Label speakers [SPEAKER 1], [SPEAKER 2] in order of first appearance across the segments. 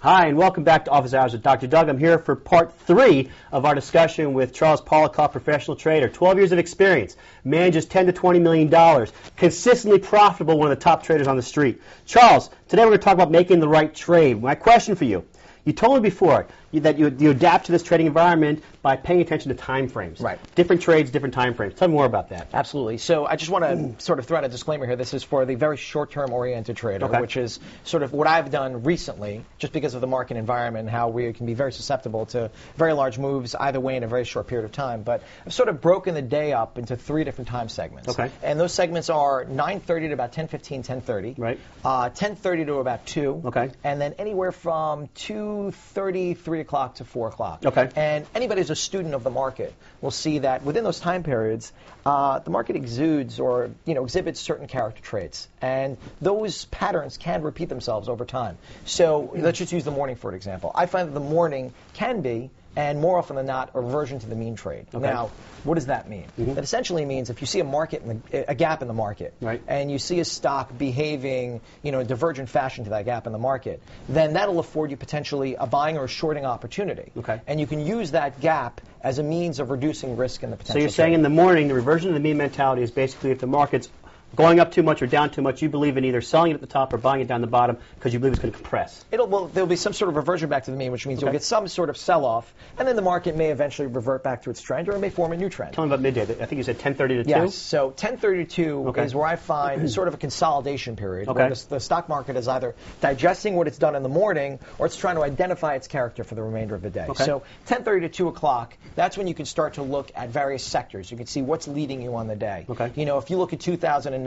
[SPEAKER 1] Hi, and welcome back to Office Hours with Dr. Doug. I'm here for part 3 of our discussion with Charles Poliacof, professional trader. 12 years of experience, manages $10 to $20 million, consistently profitable, one of the top traders on the street. Charles, today we're going to talk about making the right trade. My question for you, you told me before that you adapt to this trading environment by paying attention to time frames.
[SPEAKER 2] Right.
[SPEAKER 1] Different trades, different time frames. Tell me more about that.
[SPEAKER 2] Absolutely. So I just want to sort of throw out a disclaimer here. This is for the very short-term oriented trader, which is sort of what I've done recently, just because of the market environment and how we can be very susceptible to very large moves either way in a very short period of time. But I've sort of broken the day up into 3 different time segments.
[SPEAKER 1] Okay.
[SPEAKER 2] And those segments are 9:30 to about 10:15, 10:30.
[SPEAKER 1] Right.
[SPEAKER 2] 10:30 to about 2.
[SPEAKER 1] Okay.
[SPEAKER 2] And then anywhere from 2:30, 3 o'clock to 4 o'clock.
[SPEAKER 1] Okay.
[SPEAKER 2] And anybody who's a student of the market will see that within those time periods, the market exudes or exhibits certain character traits, and those patterns can repeat themselves over time. So let's just use the morning for an example. I find that the morning can be, and more often than not, a reversion to the mean trade.
[SPEAKER 1] Okay.
[SPEAKER 2] Now, what does that mean? That essentially means if you see a gap in the market,
[SPEAKER 1] right,
[SPEAKER 2] and you see a stock behaving in a divergent fashion to that gap in the market, then that'll afford you potentially a buying or a shorting opportunity.
[SPEAKER 1] Okay.
[SPEAKER 2] And you can use that gap as a means of reducing risk in the potential.
[SPEAKER 1] So you're saying in the morning, the reversion to the mean mentality is basically if the market's going up too much or down too much, you believe in either selling it at the top or buying it down the bottom because you believe it's going to compress.
[SPEAKER 2] There'll be some sort of reversion back to the mean, which means you'll get some sort of sell-off, and then the market may eventually revert back to its trend, or it may form a new trend.
[SPEAKER 1] Tell me about midday. I think you said 10:30 to 2?
[SPEAKER 2] Yes, so 10:30 to 2 is where I find sort of a consolidation period, where the stock market is either digesting what it's done in the morning, or it's trying to identify its character for the remainder of the day. So 10:30 to 2 o'clock, that's when you can start to look at various sectors. You can see what's leading you on the day. If you look at 2009,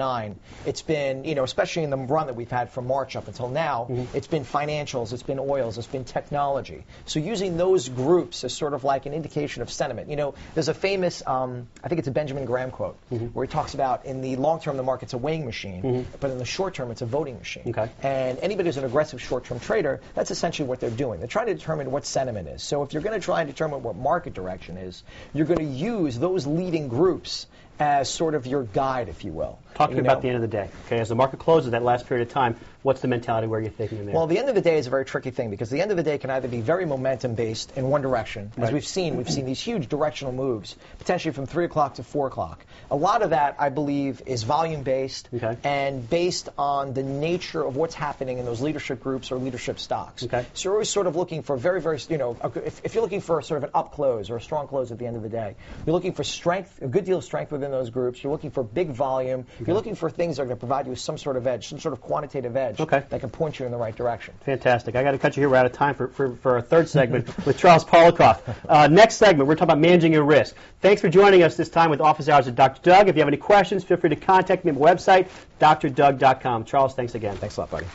[SPEAKER 2] it's been, especially in the run that we've had from March up until now, it's been financials, it's been oils, it's been technology. So using those groups as sort of like an indication of sentiment. There's a famous, I think it's a Benjamin Graham quote, where he talks about in the long term the market's a weighing machine, but in the short term it's a voting machine. And anybody who's an aggressive short-term trader, that's essentially what they're doing. They're trying to determine what sentiment is. So if you're going to try and determine what market direction is, you're going to use those leading groups as sort of your guide, if you will.
[SPEAKER 1] Talk to me about the end of the day. Okay, as the market closes, that last period of time, what's the mentality where you're thinking in there?
[SPEAKER 2] Well, the end of the day is a very tricky thing because the end of the day can either be very momentum-based in one direction, as we've seen these huge directional moves, potentially from 3 o'clock to 4 o'clock. A lot of that, I believe, is volume-based and based on the nature of what's happening in those leadership groups or leadership stocks. So you're always sort of looking for very, very, if you're looking for sort of an up close or a strong close at the end of the day, you're looking for strength, a good deal of strength within those groups. You're looking for big volume. You're looking for things that are going to provide you with some sort of edge, some sort of quantitative edge that can point you in the right direction.
[SPEAKER 1] Fantastic. I got to cut you here. We're out of time for our third segment with Charles Poliacof. Next segment, we're talking about managing your risk. Thanks for joining us this time with Office Hours with Dr. Doug. If you have any questions, feel free to contact me at my website, drdoug.com. Charles, thanks again.
[SPEAKER 2] Thanks a lot, buddy.